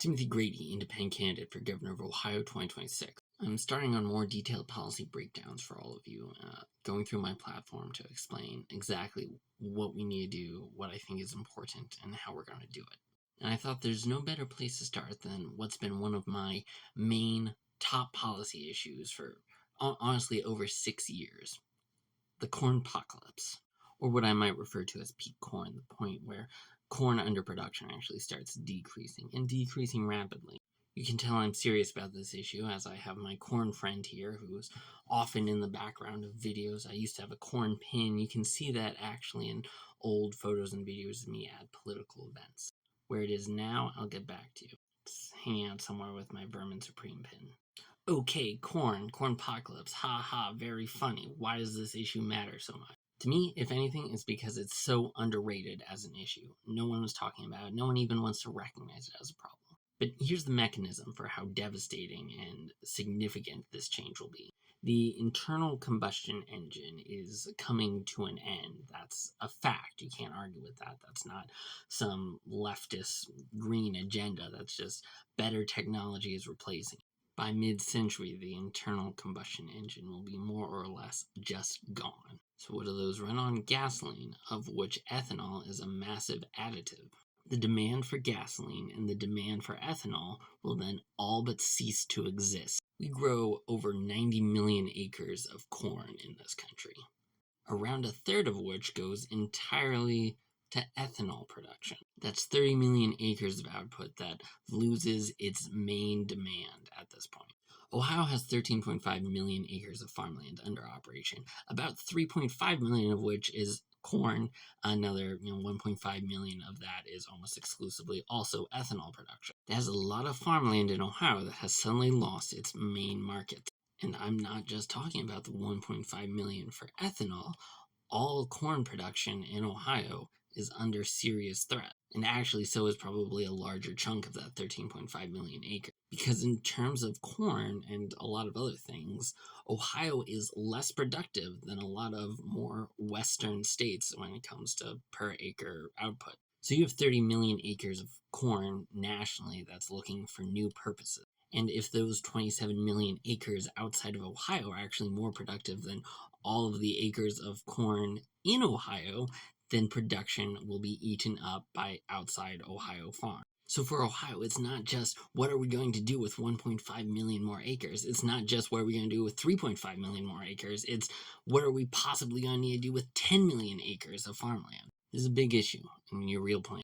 Timothy Grady, independent candidate for governor of Ohio 2026. I'm starting on more detailed policy breakdowns for all of you, going through my platform to explain exactly what we need to do, what I think is important, and how we're going to do it. And I thought there's no better place to start than what's been one of my main top policy issues for, honestly, over 6 years. The cornpocalypse, or what I might refer to as peak corn, the point where corn underproduction actually starts decreasing, and decreasing rapidly. You can tell I'm serious about this issue as I have my corn friend here who's often in the background of videos. I used to have a corn pin. You can see that actually in old photos and videos of me at political events. Where it is now, I'll get back to you. It's hanging out somewhere with my Vermin Supreme pin. Okay, cornpocalypse, ha ha, very funny. Why does this issue matter so much? To me, if anything, it's because it's so underrated as an issue. No one was talking about it. No one even wants to recognize it as a problem. But here's the mechanism for how devastating and significant this change will be. The internal combustion engine is coming to an end. That's a fact. You can't argue with that. That's not some leftist green agenda. That's just better technology is replacing. By mid-century, the internal combustion engine will be more or less just gone. So what do those run on? Gasoline, of which ethanol is a massive additive. The demand for gasoline and the demand for ethanol will then all but cease to exist. We grow over 90 million acres of corn in this country, around a third of which goes entirely to ethanol production. That's 30 million acres of output that loses its main demand at this point. Ohio has 13.5 million acres of farmland under operation, about 3.5 million of which is corn. Another 1.5 million of that is almost exclusively also ethanol production. There's a lot of farmland in Ohio that has suddenly lost its main market. And I'm not just talking about the 1.5 million for ethanol. All corn production in Ohio is under serious threat. And actually, so is probably a larger chunk of that 13.5 million acres. Because in terms of corn and a lot of other things, Ohio is less productive than a lot of more western states when it comes to per acre output. So you have 30 million acres of corn nationally that's looking for new purposes. And if those 27 million acres outside of Ohio are actually more productive than all of the acres of corn in Ohio, then production will be eaten up by outside Ohio farms. So for Ohio, it's not just what are we going to do with 1.5 million more acres. It's not just what are we going to do with 3.5 million more acres. It's what are we possibly going to need to do with 10 million acres of farmland. This is a big issue in your real plan.